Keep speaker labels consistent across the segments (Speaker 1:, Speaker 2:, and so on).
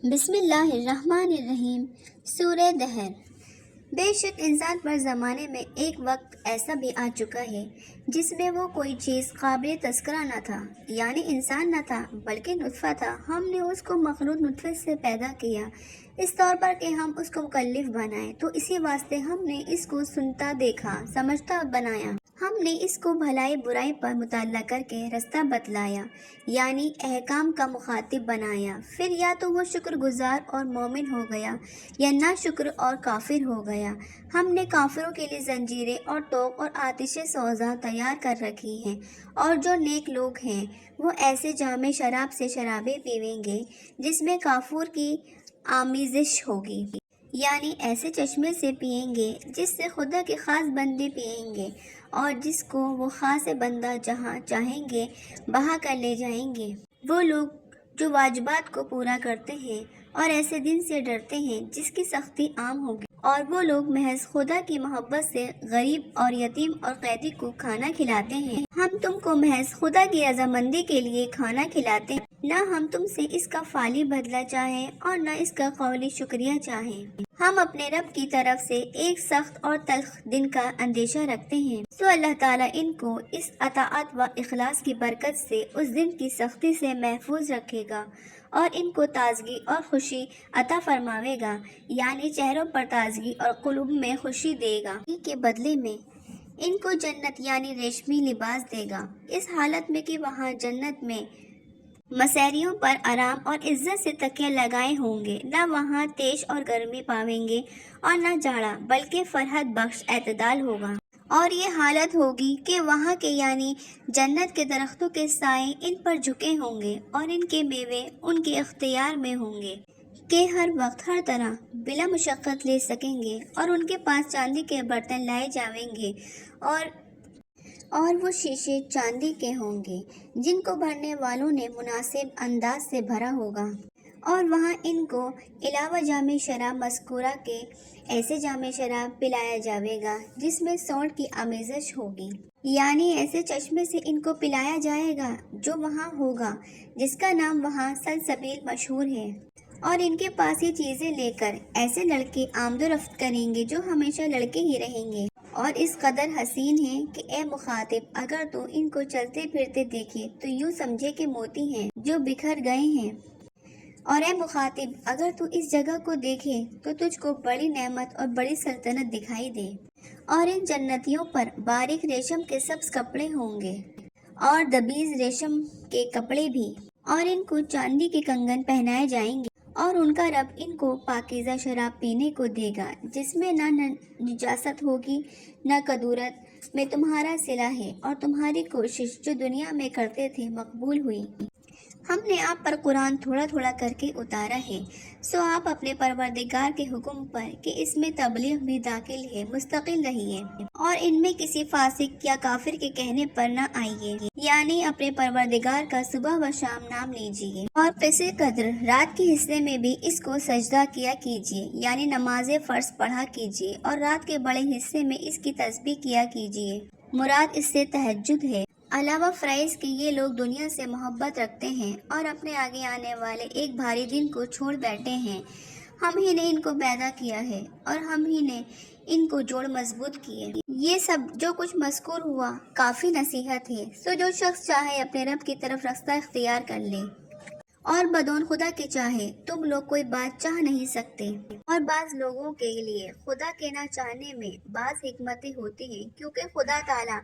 Speaker 1: بسم اللہ الرحمن الرحیم۔ سورہ دہر۔ بے شک انسان پر زمانے میں ایک وقت ایسا بھی آ چکا ہے جس میں وہ کوئی چیز قابل تذکرہ نہ تھا، یعنی انسان نہ تھا بلکہ نطفہ تھا۔ ہم نے اس کو مخلوق نطفے سے پیدا کیا اس طور پر کہ ہم اس کو مکلف بنائیں، تو اسی واسطے ہم نے اس کو سنتا، دیکھا، سمجھتا بنایا۔ ہم نے اس کو بھلائی برائی پر مطالعہ کر کے رستہ بتلایا، یعنی احکام کا مخاطب بنایا۔ پھر یا تو وہ شکر گزار اور مومن ہو گیا یا نا شکر اور کافر ہو گیا۔ ہم نے کافروں کے لیے زنجیریں اور توق اور آتش سوزاں تیار کر رکھی ہیں، اور جو نیک لوگ ہیں وہ ایسے جام شراب سے شرابیں پیئیں گے جس میں کافور کی آمیزش ہوگی، یعنی ایسے چشمے سے پئیں گے جس سے خدا کے خاص بندے پئیں گے، اور جس کو وہ خاص بندہ جہاں چاہیں گے بہا کر لے جائیں گے۔ وہ لوگ جو واجبات کو پورا کرتے ہیں اور ایسے دن سے ڈرتے ہیں جس کی سختی عام ہوگی، اور وہ لوگ محض خدا کی محبت سے غریب اور یتیم اور قیدی کو کھانا کھلاتے ہیں۔ ہم تم کو محض خدا کی رضامندی کے لیے کھانا کھلاتے ہیں، نہ ہم تم سے اس کا فعلی بدلہ چاہیں اور نہ اس کا قولی شکریہ چاہیں۔ ہم اپنے رب کی طرف سے ایک سخت اور تلخ دن کا اندیشہ رکھتے ہیں، تو اللہ تعالیٰ ان کو اس اطاعت و اخلاص کی برکت سے اس دن کی سختی سے محفوظ رکھے گا اور ان کو تازگی اور خوشی عطا فرماوے گا، یعنی چہروں پر تازگی اور قلوب میں خوشی دے گا۔ ان کے بدلے میں ان کو جنت یعنی ریشمی لباس دے گا، اس حالت میں کہ وہاں جنت میں مسیریوں پر آرام اور عزت سے تکیے لگائے ہوں گے، نہ وہاں تیش اور گرمی پاویں گے اور نہ جاڑا، بلکہ فرحت بخش اعتدال ہوگا۔ اور یہ حالت ہوگی کہ وہاں کے یعنی جنت کے درختوں کے سائے ان پر جھکے ہوں گے اور ان کے میوے ان کے اختیار میں ہوں گے کہ ہر وقت ہر طرح بلا مشقت لے سکیں گے، اور ان کے پاس چاندی کے برتن لائے جائیں گے اور وہ شیشے چاندی کے ہوں گے جن کو بھرنے والوں نے مناسب انداز سے بھرا ہوگا۔ اور وہاں ان کو علاوہ جام شراب مذکورہ کے ایسے جام شراب پلایا جاوے گا جس میں سونڈ کی آمیزش ہوگی، یعنی ایسے چشمے سے ان کو پلایا جائے گا جو وہاں ہوگا، جس کا نام وہاں سلسبیل مشہور ہے۔ اور ان کے پاس یہ چیزیں لے کر ایسے لڑکے آمد و رفت کریں گے جو ہمیشہ لڑکے ہی رہیں گے، اور اس قدر حسین ہیں کہ اے مخاطب اگر تو ان کو چلتے پھرتے دیکھے تو یوں سمجھے کہ موتی ہیں جو بکھر گئے ہیں، اور اے مخاطب اگر تو اس جگہ کو دیکھے تو تجھ کو بڑی نعمت اور بڑی سلطنت دکھائی دے، اور ان جنتیوں پر باریک ریشم کے سبز کپڑے ہوں گے اور دبیز ریشم کے کپڑے بھی، اور ان کو چاندی کے کنگن پہنائے جائیں گے، اور ان کا رب ان کو پاکیزہ شراب پینے کو دے گا جس میں نہ نجاست ہوگی نہ کدورت۔ میں تمہارا صلہ ہے اور تمہاری کوشش جو دنیا میں کرتے تھے مقبول ہوئی۔ ہم نے آپ پر قرآن تھوڑا تھوڑا کر کے اتارا ہے، سو آپ اپنے پروردگار کے حکم پر کہ اس میں تبلیغ بھی داخل ہے مستقل رہیے، اور ان میں کسی فاسق یا کافر کے کہنے پر نہ آئیے، یعنی اپنے پروردگار کا صبح و شام نام لیجیے، اور قصے قدر رات کے حصے میں بھی اس کو سجدہ کیا کیجیے، یعنی نماز فرض پڑھا کیجیے، اور رات کے بڑے حصے میں اس کی تسبیح کیا کیجیے، مراد اس سے تہجد ہے۔ علاوہ فرائض کہ یہ لوگ دنیا سے محبت رکھتے ہیں اور اپنے آگے آنے والے ایک بھاری دن کو چھوڑ بیٹھے ہیں۔ ہم ہی نے ان کو پیدا کیا ہے اور ہم ہی نے ان کو جوڑ مضبوط کیے۔ یہ سب جو کچھ مذکور ہوا کافی نصیحت ہے، سو جو شخص چاہے اپنے رب کی طرف راستہ اختیار کر لے، اور بدون خدا کے چاہے تم لوگ کوئی بات چاہ نہیں سکتے۔ اور بعض لوگوں کے لیے خدا کے نہ چاہنے میں بعض حکمتیں ہوتی ہیں، کیونکہ خدا تعالیٰ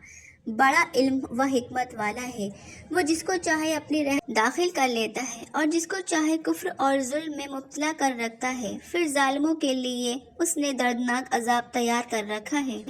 Speaker 1: بڑا علم و حکمت والا ہے، وہ جس کو چاہے اپنی رحمت داخل کر لیتا ہے اور جس کو چاہے کفر اور ظلم میں مبتلا کر رکھتا ہے، پھر ظالموں کے لیے اس نے دردناک عذاب تیار کر رکھا ہے۔